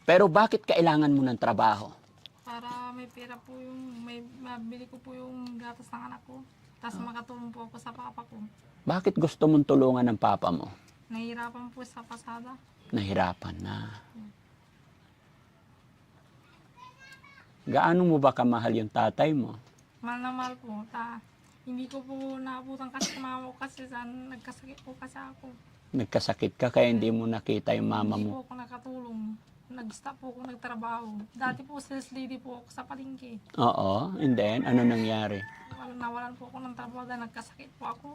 Pero bakit kailangan mo ng trabaho? Para may pera po yung, may mabili ko po yung gatas ng anak ko. Tapos makatulong po ako sa papa ko. Bakit gusto mong tulungan ng papa mo? Nahihirapan po sa pasada. Nahirapan na. Gaano mo ba kamahal yung tatay mo? Mahal na mahal po. Hindi ko po naabutan kasi sa mama ko kasi nagkasakit po kasi ako. Nagkasakit ka kaya hindi mo nakita yung mama Hindi mo. po ako nakatulong. Nag-stop po ako nagtrabaho. Dati po sales lady po ako sa palengke. Oo, and then, ano nangyari? Nawalan po ako ng trabaho dahil nagkasakit po ako.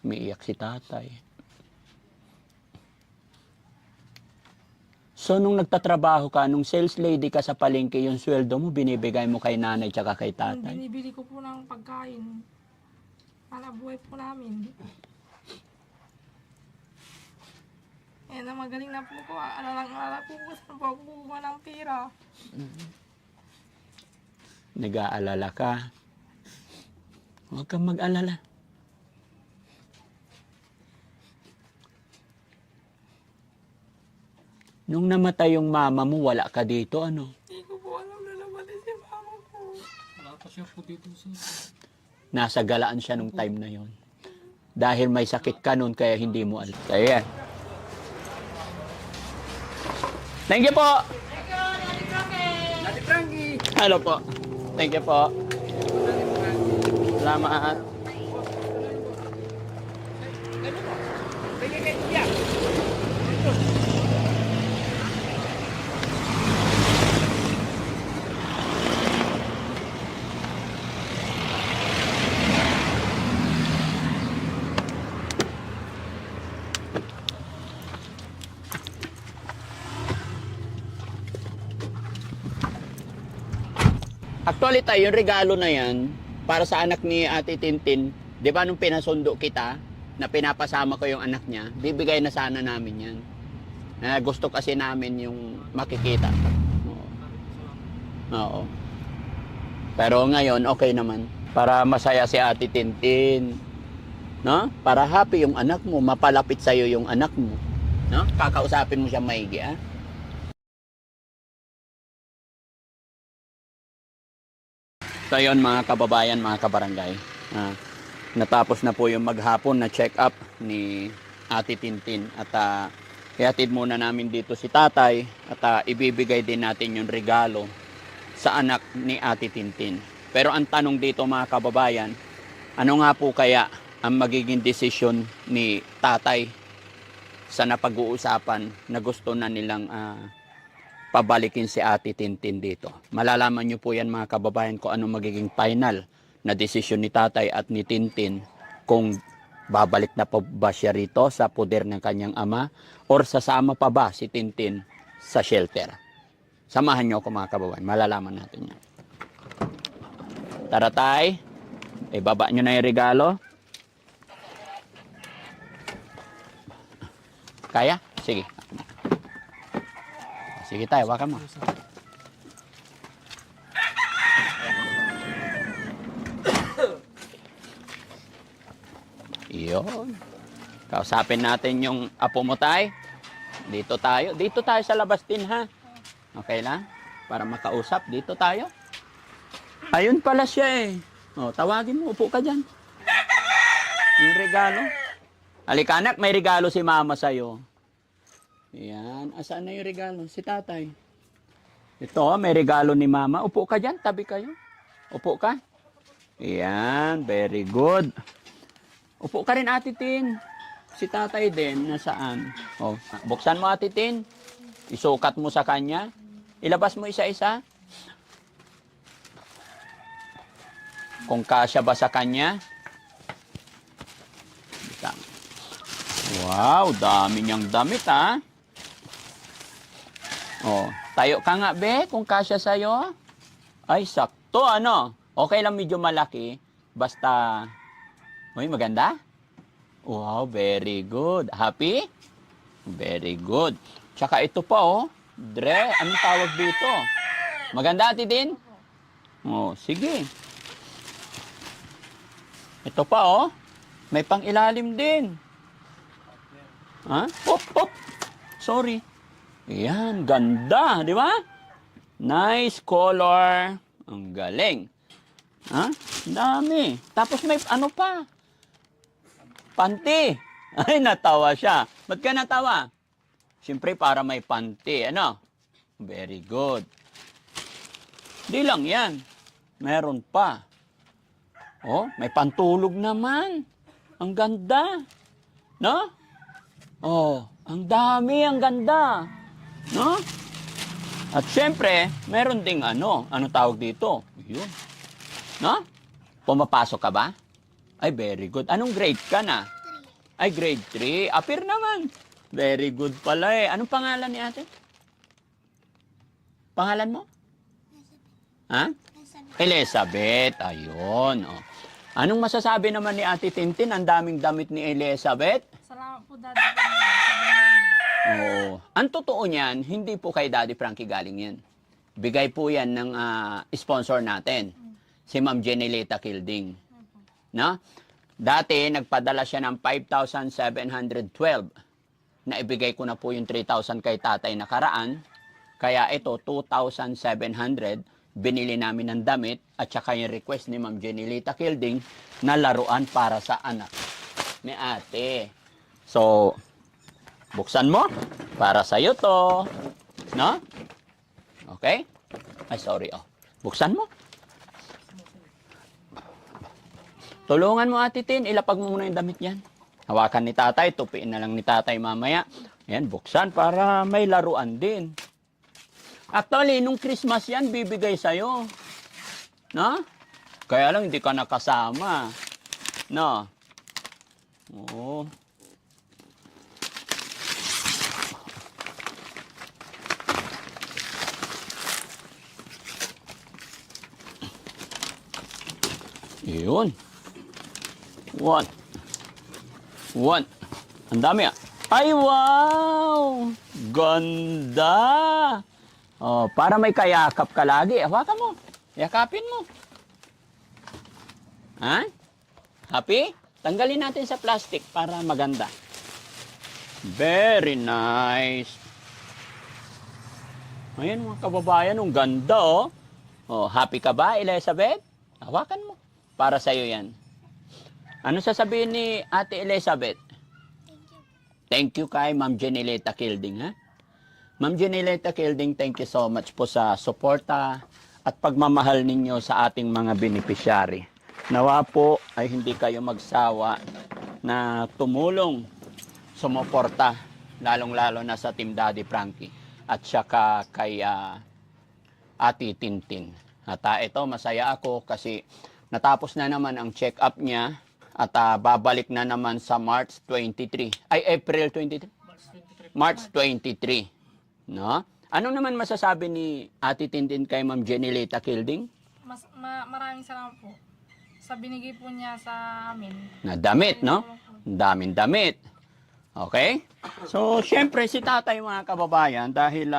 Umiiyak si tatay. So, nung nagtatrabaho ka, nung sales lady ka sa palengke, yung sweldo mo, binibigay mo kay nanay tsaka kay tatay? Binibili ko po ng pagkain. Para buhay po namin. Na magaling na po ko. Alalang-alala po ko saan po ako kukuha ng pera. Nag-aalala ka. Huwag kang mag-alala. Nung namatay yung mama mo, wala ka dito, ano? Hindi ko po alam na namatay si mama ko. Wala pa siya po dito sa... Nasa galaan siya nung time na yon. Dahil may sakit ka nun, kaya hindi mo alam. Kaya yan. Thank you po! Thank you, Daddy Frankie! Ate Frankie! Hello po. Thank you po. Salamat. Bigay kay Kuya! Actually tayo, yung regalo na yan, para sa anak ni Ate Tintin, di ba nung pinasundo kita, na pinapasama ko yung anak niya, bibigay na sana namin yan. Gusto kasi namin yung makikita. Oo. Oo. Pero ngayon, okay naman. Para masaya si Ate Tintin. No? Para happy yung anak mo, mapalapit sa'yo yung anak mo. No? Kakausapin mo siya maigi, ah. So yun mga kababayan, mga kabarangay. Natapos na po yung maghapon na check-up ni Ate Tintin. At ihatid muna namin dito si tatay. At ibibigay din natin yung regalo sa anak ni Ate Tintin. Pero ang tanong dito mga kababayan, ano nga po kaya ang magiging desisyon ni tatay sa napag-uusapan na gusto na nilang pabalikin si Ate Tintin dito. Malalaman nyo po yan mga kababayan kung ano magiging final na desisyon ni tatay at ni Tintin kung babalik na pa ba siya rito sa poder ng kanyang ama or sasama pa ba si Tintin sa shelter. Samahan nyo ako mga kababayan, malalaman natin yan. Tara tay, ibaba nyo na yung regalo. Kaya? Sige. Sige tayo, wakan mo. Iyon. Kausapin natin yung apo mo tay. Dito tayo. Dito tayo sa labas din ha. Okay lang? Para makausap. Dito tayo. Ayun pala siya eh. O, tawagin mo. Upo ka dyan. Yung regalo. Halika anak, may regalo si mama sa'yo. Yan. Asaan na yung regalo? Si tatay. Ito, may regalo ni mama. Upo ka dyan. Tabi kayo. Upo ka. Yan. Very good. Upo ka rin, Ate Tin. Si tatay din. Nasaan? Oh, buksan mo, Ate Tin. Isukat mo sa kanya. Ilabas mo isa-isa. Kung kasya ba sa kanya. Wow, dami niyang damit, ha? Oh, tayo ka nga, be, kung kasya sa'yo. Ay, sakto, ano? Okay lang medyo malaki. Basta, uy, maganda? Wow, very good. Happy? Very good. Tsaka ito pa, oh. Dre, anong tawag dito? Maganda, Ate Din? Oh, sige. Ito pa, oh. May pang-ilalim din. Ha? Hop, hop. Sorry. Yan, ganda, di ba? Nice color. Ang galing. Ha? Ang dami. Tapos may ano pa? Panty. Ay, natawa siya. Ba't ka natawa? Siyempre, para may panty. Ano? Very good. Di lang yan. Meron pa. Oh, may pantulog naman. Ang ganda. No? Oh, ang dami, ang ganda. No? At syempre, meron ding ano tawag dito? Yun. No? Pumapasok ka ba? Ay, very good. Anong grade ka na? Ay, grade 3. Appear naman. Very good pala eh. Anong pangalan ni ate? Pangalan mo? Ha? Elizabeth. Ayun. Oh. Anong masasabi naman ni Ate Tintin? Ang daming damit ni Elizabeth. Salamat po, Daddy. Oh. Ang totoo niyan, hindi po kay Daddy Frankie galing yan. Bigay po yan ng sponsor natin. Si Ma'am Jenileta Kilding. No? Dati, nagpadala siya ng 5,712. Naibigay ko na po yung 3,000 kay tatay nakaraan. Kaya ito, 2,700. Binili namin ng damit at saka yung request ni Ma'am Jenileta Kilding na laruan para sa anak ni ate. So, buksan mo. Para sa'yo to. No? Okay? Ay, sorry. Oh. Buksan mo. Tulungan mo, Ate Tin. Ilapag mo muna yung damit yan. Hawakan ni tatay. Tupiin na lang ni tatay mamaya. Ayan, buksan para may laruan din. Actually, nung Christmas yan, bibigay sa'yo. No? Kaya lang, hindi ka nakasama. No? Oo. Yun. One. Ang dami ah. Ay, wow! Ganda! Oh, para may kayakap ka lagi. Hawakan mo. Yakapin mo. Ha? Happy? Tanggalin natin sa plastic para maganda. Very nice. Ayan mga kababayan, ang ganda oh. Oh, happy ka ba, Elizabeth? Hawakan mo. Para sa'yo yan. Ano sasabihin ni Ate Elizabeth? Thank you kay Ma'am Jenileta Kilding, ha? Ma'am Jenileta Kilding, thank you so much po sa suporta at pagmamahal ninyo sa ating mga beneficiary. Nawa po ay hindi kayo magsawa na tumulong, sumuporta, lalong-lalo na sa Team Daddy Frankie at saka kay Ate Tintin. At ito, masaya ako kasi natapos na naman ang check-up niya at babalik na naman sa March 23. Ay, April 23? March 23. No? Ano naman masasabi ni Ate Tintin kay Ma'am Jenileta Kilding? Maraming salamat po sa binigay po niya sa amin. Na damit, no? Daming damit. Okay? So, syempre si tatay mga kababayan, dahil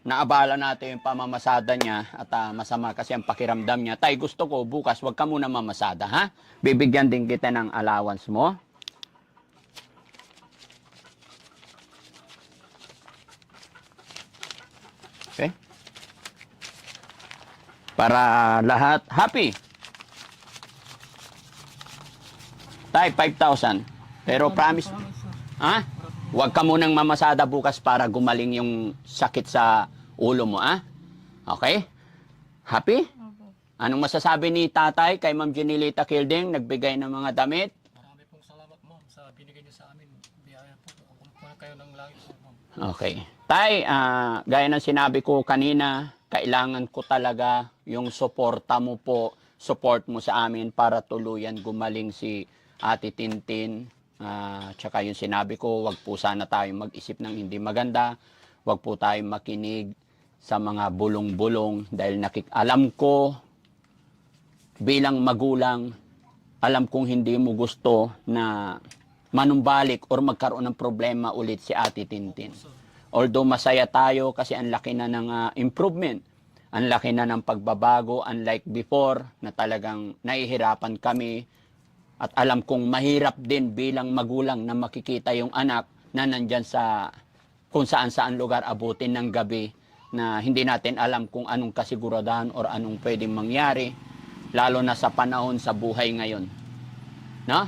naabala natin yung pamamasada niya at masama kasi ang pakiramdam niya. Tay, gusto ko bukas, wag ka muna mamasada, ha? Bibigyan din kita ng allowance mo. Okay? Para lahat happy. Tay, 5,000. Pero promise, ha? Huwag ka munang mamasada bukas para gumaling yung sakit sa ulo mo, ha? Okay? Happy? Opo. Anong masasabi ni tatay kay Ma'am Jenileta Kilding, nagbigay ng mga damit? Marami pong salamat, ma'am, sa binigay niyo sa amin. Biyaya po. Ako po kayo ng langit po, ma'am. Okay. Tay, gaya ng sinabi ko kanina, kailangan ko talaga yung suporta mo po, support mo sa amin para tuluyan gumaling si Ate Tintin. Tsaka yung sinabi ko, wag po sana tayong mag-isip ng hindi maganda. Wag po tayong makinig sa mga bulong-bulong dahil alam ko bilang magulang, alam kong hindi mo gusto na manumbalik or magkaroon ng problema ulit si Ate Tintin. Although masaya tayo kasi ang laki na ng improvement, ang laki na ng pagbabago, unlike before na talagang nahihirapan kami. At alam kong mahirap din bilang magulang na makikita yung anak na nandyan sa kung saan-saan lugar abutin ng gabi na hindi natin alam kung anong kasiguraduhan or anong pwedeng mangyari, lalo na sa panahon sa buhay ngayon. No?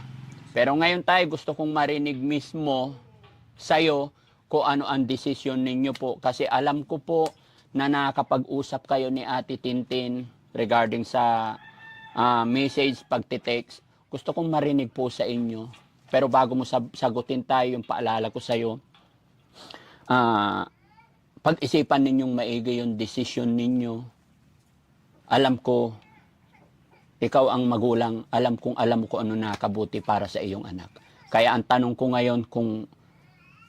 Pero ngayon tayo, gusto kong marinig mismo sa'yo kung ano ang desisyon ninyo po. Kasi alam ko po na nakakapag-usap kayo ni Ate Tintin regarding sa message, pagtitext. Gusto kong marinig po sa inyo. Pero bago mo sagutin tayo, yung paalala ko sa'yo, pag-isipan ninyong maigi yung desisyon ninyo. Alam ko, ikaw ang magulang, alam mo kung ano nakabuti para sa iyong anak. Kaya ang tanong ko ngayon kung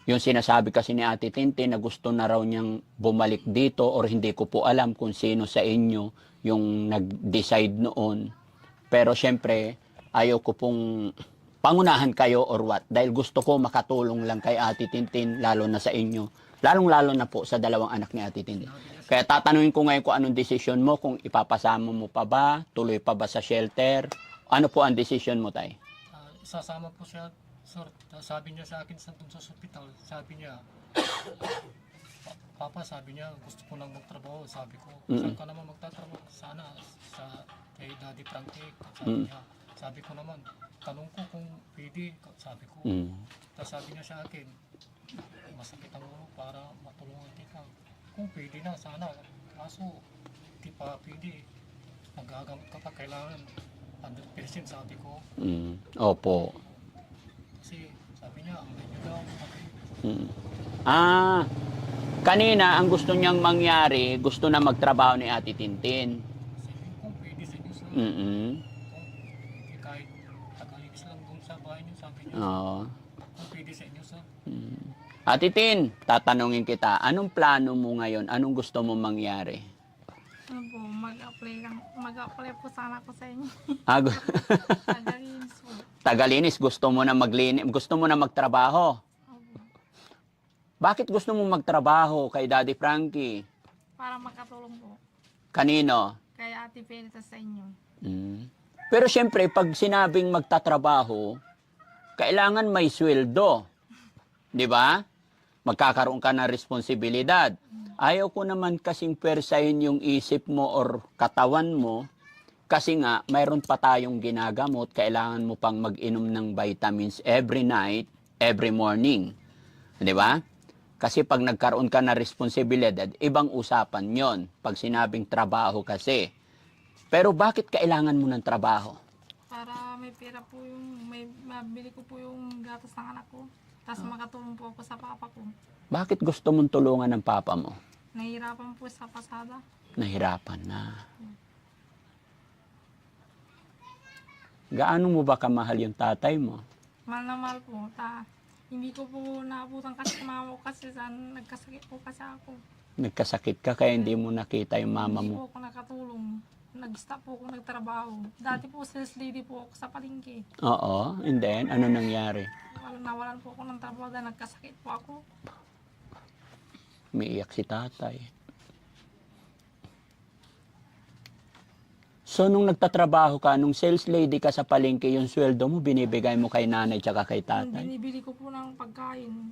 yung sinasabi kasi ni Ate Tintin na gusto na raw niyang bumalik dito or hindi ko po alam kung sino sa inyo yung nag-decide noon. Pero syempre, ayaw ko pong pangunahan kayo or what. Dahil gusto ko makatulong lang kay Ate Tintin, lalo na sa inyo. Lalong-lalo na po sa dalawang anak ni Ate Tintin. Kaya tatanungin ko ngayon kung anong desisyon mo, kung ipapasama mo pa ba, tuloy pa ba sa shelter. Ano po ang desisyon mo, Tay? Isasama po siya, sir. Sabi niya sa akin dun sa hospital, sabi niya, Papa, sabi niya, gusto ko nang magtrabaho. Sabi ko, saan ka naman magtatrabaho? Sana sa kay Daddy Frankie. Sabi niya, sabi ko naman, tanong ko kung pwede. Sabi ko, tapos sabi niya sa akin, masakit ang ulo para matulungan kita. Kung pwede na, sana. Kaso, di pa pwede. Magagamot ka pa, kailangan 100% sabi ko. Opo. Kasi sabi niya, ang ganyan daw. Kanina, ang gusto niyang mangyari, gusto na magtrabaho ni Ate Tintin. Kasi kung pwede sa inyo, sir. Mm-mm. Kung kahit tagalinis lang dun sa bahay niyo, sabi niya. Oo. Kung pwede sa inyo, sir. Ate Tin, tatanungin kita, anong plano mo ngayon? Anong gusto mo mangyari? Ano po, mag-apply po sana ako sa inyo. Tagalinis po. Tagalinis, gusto mo na gusto mo na magtrabaho. Opo. Bakit gusto mo magtrabaho kay Daddy Frankie? Para makatulong po. Kanino? Kay Ate Perita sa inyo. Pero syempre, pag sinabing magtatrabaho, kailangan may sweldo. 'Di ba? Magkakaroon ka ng responsibilidad. Ayaw ko naman kasing persahin yung isip mo or katawan mo kasi nga mayroon pa tayong ginagamot, kailangan mo pang mag-inom ng vitamins every night, every morning. 'Di ba? Kasi pag nagkaroon ka ng responsibilidad, ibang usapan 'yon pag sinabing trabaho kasi. Pero bakit kailangan mo ng trabaho? Para may pera po may mabili ko po yung gatas ng anak ko. Tapos makatulong po ako sa papa ko. Bakit gusto mong tulungan ng papa mo? Nahihirapan po sa pasada. Nahirapan na. Gaano mo ba kamahal yung tatay mo? Mahal na mahal po. Hindi ko po naabutan kasi mama ko kasi nagkasakit po kasi ako. Nagkasakit ka kaya hindi mo nakita yung mama Hindi mo. po ako nakatulong. Nag-stop po ako nagtrabaho. Dati po sales lady po ako sa palengke. Oo, and then, ano nangyari? Nawalan po ako ng trabaho dahil nagkasakit po ako. Umiiyak si tatay. So, nung nagtatrabaho ka, nung sales lady ka sa palengke, yung sweldo mo, binibigay mo kay nanay tsaka kay tatay? Binibili ko po ng pagkain.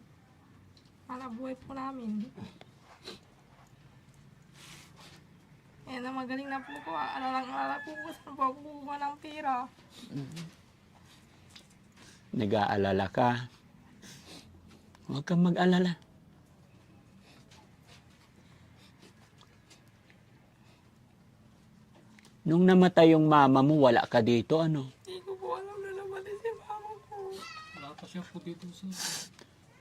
Para buhay po namin. Eh, na magaling na po ko. Alala po ko sa pagkukuha ng pera. Nag-aalala ka. Huwag kang mag-alala. Nung namatay yung mama mo, wala ka dito, ano? Hindi ko po alam na namatay si mama ko. Wala pa siya po dito, sir.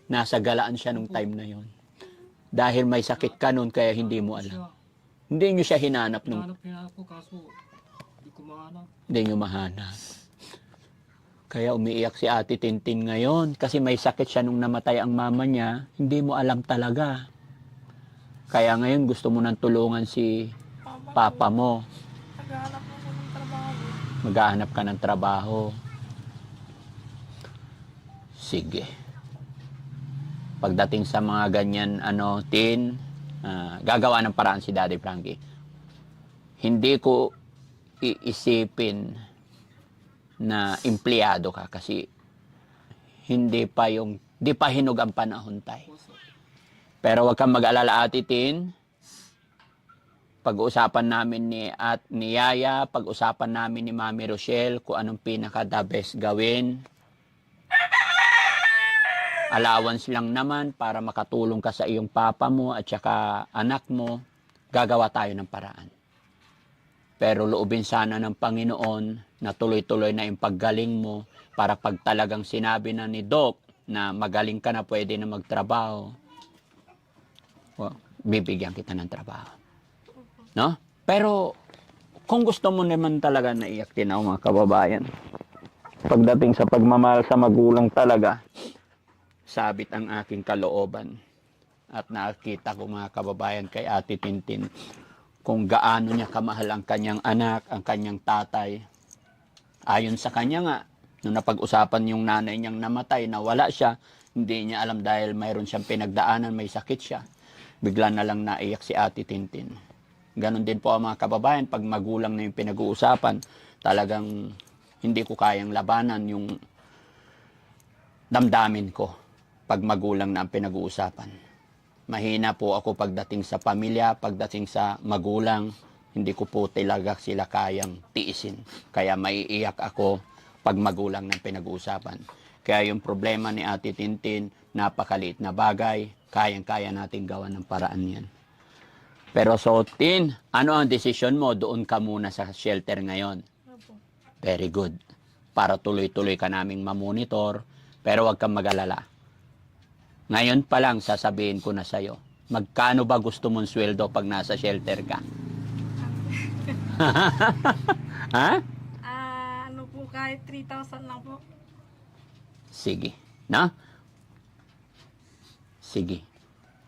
Nasa galaan siya nung time na yon. Dahil may sakit ka nun, kaya hindi mo alam. Hindi nyo siya hinanap nung... Hinanap niya ako, kaso hindi ko mahanap. Hindi nyo mahanap. Kaya umiiyak si Ate Tintin ngayon kasi may sakit siya nung namatay ang mama niya. Hindi mo alam talaga. Kaya ngayon gusto mo nang tulungan si papa mo. Naghahanap ako ng trabaho. Maghahanap ka ng trabaho. Sige. Pagdating sa mga ganyan, Tin, gagawa ng paraan si Daddy Frankie. Hindi ko iisipin na empleyado ka kasi di pa hinog ang panahon tayo. Pero wag kang mag-alala, Ate Tin. Pag-uusapan namin ni Yaya, pag-usapan namin ni Mami Rochelle kung anong pinaka-the best gawin. Allowance lang naman para makatulong ka sa iyong papa mo at saka anak mo. Gagawa tayo ng paraan. Pero loobin sana ng Panginoon na tuloy-tuloy na yung paggaling mo para pag talagang sinabi na ni Doc na magaling ka na, pwede na magtrabaho, bibigyan kita ng trabaho. No? Pero kung gusto mo naman talaga na iyak din ako, mga kababayan, pagdating sa pagmamahal sa magulang talaga, sabit ang aking kalooban. At nakita ko, mga kababayan, kay Ate Tintin, kung gaano niya kamahal ang kanyang anak, ang kanyang tatay. Ayon sa kanya nga, nung napag-usapan yung nanay niyang namatay, na wala siya, hindi niya alam dahil mayroon siyang pinagdaanan, may sakit siya. Bigla na lang naiyak si Ate Tintin. Ganon din po ang mga kababayan, pag magulang na yung pinag-uusapan, talagang hindi ko kayang labanan yung damdamin ko pag magulang na ang pinag-uusapan. Mahina po ako pagdating sa pamilya, pagdating sa magulang, hindi ko po talaga sila kayang tiisin. Kaya maiiyak ako pag magulang ng pinag-uusapan. Kaya yung problema ni Ate Tintin, napakaliit na bagay, kayang-kaya natin gawa ng paraan yan. Pero so, Tin, ano ang desisyon mo? Doon ka muna sa shelter ngayon. Opo. Very good. Para tuloy-tuloy ka naming mamonitor, pero huwag kang mag-alala. Ngayon pa lang, sasabihin ko na sa'yo, magkano ba gusto mong sweldo pag nasa shelter ka? Ha? Ano po, kahit 3,000 lang po. Sige. Na? Sige.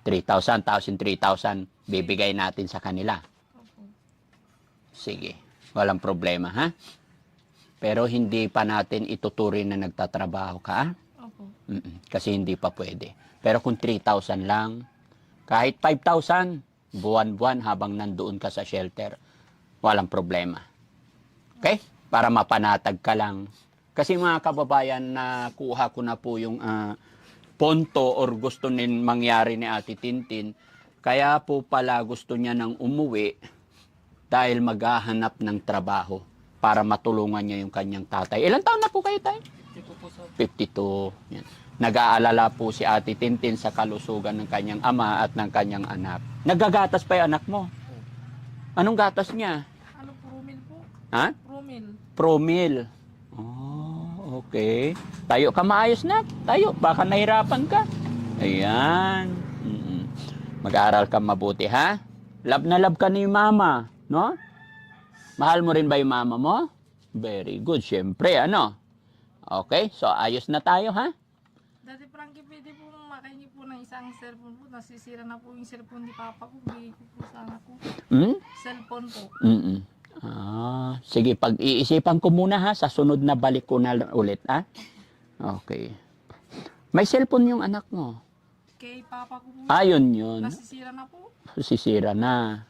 3,000, 3,000, bibigay natin sa kanila. Opo. Sige. Walang problema, ha? Pero hindi pa natin ituturing na nagtatrabaho ka, ha? Opo. Kasi hindi pa pwede. Pero kung 3,000 lang, kahit 5,000, buwan-buwan habang nandoon ka sa shelter, walang problema. Okay? Para mapanatag ka lang. Kasi mga kababayan, nakuha ko na po yung ponto or gusto nin mangyari ni Ate Tintin. Kaya po pala gusto niya nang umuwi dahil maghahanap ng trabaho para matulungan niya yung kanyang tatay. Ilang taon na po kayo, tay? Ito po sa 52. Yan. Nag-aalala po si Ate Tintin sa kalusugan ng kanyang ama at ng kanyang anak. Naggagatas pa yung anak mo. Anong gatas niya? Ano, Promil po? Ha? Promil. Promil. Oh, okay. Tayo ka maayos na. Tayo. Baka nahirapan ka. Ayan. Mag-aaral ka mabuti, ha? Love na love ka ni mama. No? Mahal mo rin ba yung mama mo? Very good. Siyempre, ano? Okay. So, ayos na tayo, ha? Dati Frankie, pwede po makahingi po ng isang cellphone po. Nasisira na po yung cellphone ni Papa ko. Bigay ko po sana po. Cellphone po. Sige, pag-iisipan ko muna, ha? Sa sunod na balik ko na ulit, ha? Okay. May cellphone yung anak mo. Kay Papa ko po. Ayun yun. Nasisira na po. Sisira na.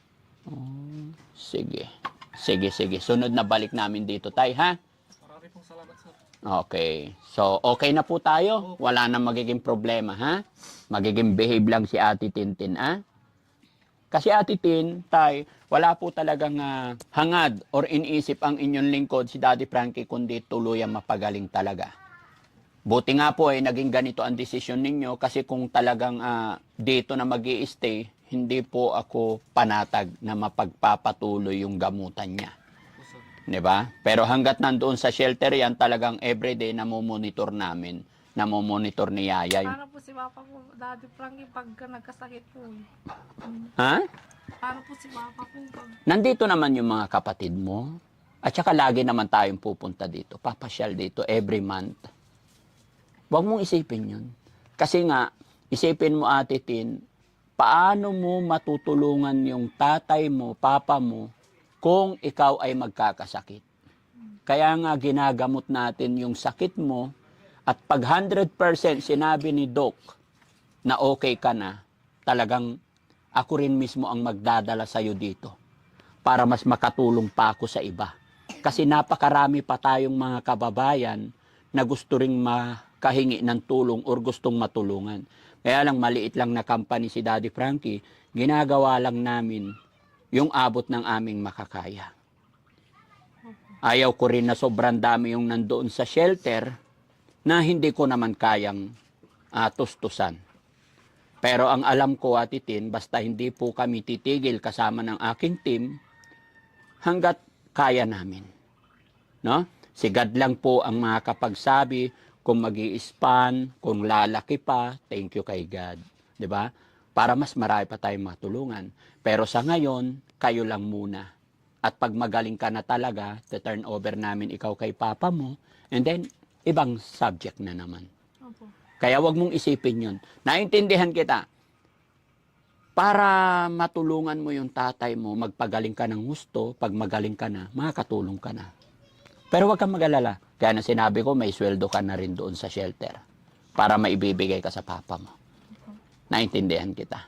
Sige. Sige. Sunod na balik namin dito, tay, ha? marami pong salamat sir. Okay. So, okay na po tayo. Wala na magiging problema, ha? Magiging behave lang si Ate Tintin, ha? Kasi Ate Tin, tay, wala po talagang hangad or iniisip ang inyong lingkod si Daddy Frankie kundi tuluyang mapagaling talaga. Buti nga po naging ganito ang desisyon ninyo kasi kung talagang dito na mag-i-stay, hindi po ako panatag na mapagpapatuloy yung gamutan niya. Po, sir. 'Di ba? Pero hanggat nandoon sa shelter yan, talagang everyday namomonitor namin. Namomonitor ni Yaya. Paano po si Papa ko, Daddy Frankie, pagka nagkasakit po eh? Ha? Paano po si Papa ko pag... Nandito naman yung mga kapatid mo. At saka lagi naman tayong pupunta dito. Papasyal dito every month. Huwag mong isipin yun. Kasi nga, isipin mo Ate Tin, paano mo matutulungan yung tatay mo, papa mo, kung ikaw ay magkakasakit. Kaya nga ginagamot natin yung sakit mo at pag 100% sinabi ni Doc na okay ka na, talagang ako rin mismo ang magdadala sa'yo dito para mas makatulong pa ako sa iba. Kasi napakarami pa tayong mga kababayan na gusto ring makahingi ng tulong or gustong matulungan. Kaya lang maliit lang na company si Daddy Frankie, ginagawa lang namin yung abot ng aming makakaya. Ayaw ko rin na sobrang dami yung nandoon sa shelter na hindi ko naman kayang tustusan. Pero ang alam ko, Ate Tin, basta hindi po kami titigil kasama ng aking team hanggat kaya namin. No? Si God lang po ang makakapagsabi kung magi-span, kung lalaki pa, thank you kay God. 'Di ba? Para mas marami pa tayong matulungan. Pero sa ngayon, kayo lang muna. At pag magaling ka na talaga, turn over namin ikaw kay papa mo, and then, ibang subject na naman. Opo. Kaya wag mong isipin yun. Naintindihan kita. Para matulungan mo yung tatay mo, magpagaling ka ng gusto, pag magaling ka na, makakatulong ka na. Pero wag kang mag-alala. Kaya na sinabi ko, may sweldo ka na rin doon sa shelter para maibibigay ka sa papa mo. Naintindihan kita.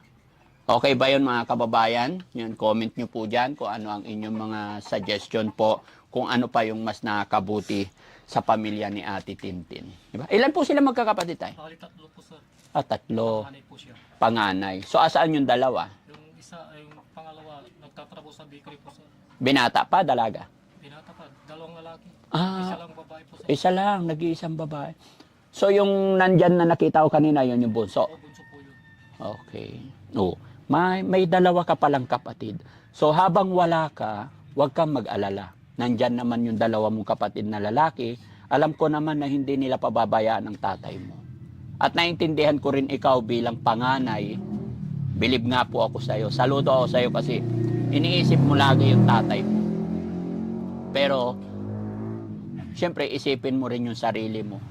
Okay ba yun mga kababayan? Yan, comment nyo po dyan kung ano ang inyong mga suggestion po, kung ano pa yung mas nakakabuti sa pamilya ni Ate Tintin. Diba? Ilan po sila magkakapatid tayo? Bali, 3 po sir. 3. Panganay po siya. Panganay. So, asaan yung dalawa? Yung isa, yung pangalawa, nagtatrabaho sa bakery po sir. Binata pa, dalaga? Binata pa, 2 lalaki. Ah. Isa lang babae po sir. Isa lang, nag-iisang babae. So, yung nandyan na nakita ko kanina, yun yung bunso. O, bunso po yun. Okay. Oh, may dalawa ka palang kapatid. So, habang wala ka, huwag kang mag-alala. Nandyan naman yung dalawa mong kapatid na lalaki. Alam ko naman na hindi nila pababayaan ang tatay mo. At naintindihan ko rin ikaw bilang panganay, bilib nga po ako sa'yo. Saludo ako sa'yo kasi iniisip mo lagi yung tatay mo. Pero, syempre, isipin mo rin yung sarili mo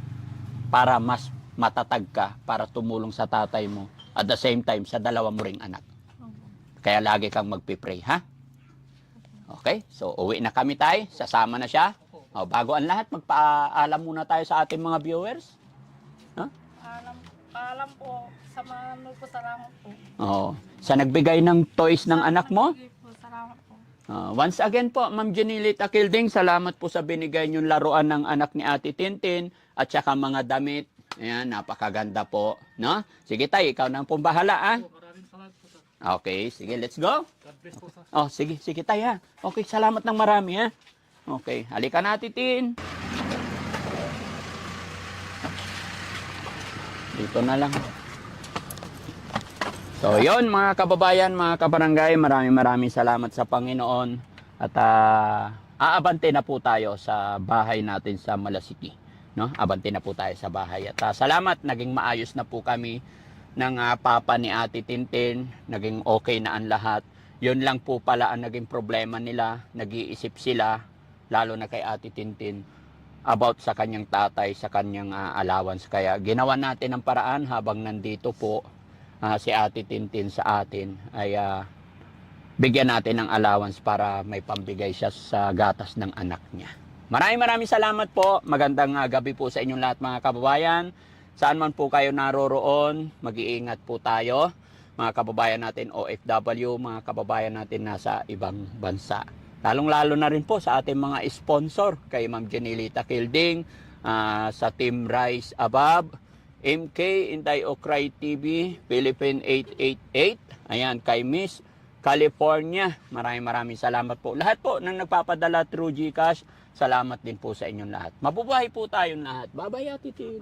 para mas matatag ka, para tumulong sa tatay mo. At the same time, sa dalawa mo ring anak. Kaya lagi kang magpipray, ha? Okay? So, uwi na kami tayo. Sasama na siya. O, bago ang lahat, magpaalam muna tayo sa ating mga viewers. Alam po, sa mga ano po, salamat po. Oo. Sa nagbigay ng toys ng anak mo. Sige po, salamat po. Once again po, Ma'am Janilita Kilding, salamat po sa binigay niyong laruan ng anak ni Ate Tintin at saka mga damit. Ayan, napakaganda po. No? Sige tayo, ikaw na pong bahala. Ah. Po, maraming salamat po sir. Okay, sige, let's go. God bless po sir. Oh, sige tayo ha. Okay, salamat ng marami ha. Okay, halika na Ate Tin. Dito na lang. So, yon mga kababayan, mga kabarangay, maraming salamat sa Panginoon. At aabante na po tayo sa bahay natin sa Malasiki. No? Abante na po tayo sa bahay. At salamat, naging maayos na po kami ng papa ni Ate Tintin. Naging okay na ang lahat. Yun lang po pala ang naging problema nila. Nag-iisip sila, lalo na kay Ate Tintin, about sa kanyang tatay, sa kanyang allowance. Kaya ginawa natin ang paraan habang nandito po si Ate Tintin sa atin, ay bigyan natin ng allowance para may pambigay siya sa gatas ng anak niya. Maraming salamat po. Magandang gabi po sa inyong lahat mga kababayan. Saan man po kayo naroroon, mag-iingat po tayo. Mga kababayan natin OFW, mga kababayan natin nasa ibang bansa. Lalong-lalo na rin po sa ating mga sponsor, kay Ma'am Janilita Kilding, sa Team Rise Above, MK, Inday Okray TV, Philippine 888, ayan, kay Miss California. Maraming salamat po. Lahat po nang nagpapadala through GCash, salamat din po sa inyong lahat. Mabubuhay po tayong lahat. Bye-bye, Ate Tin.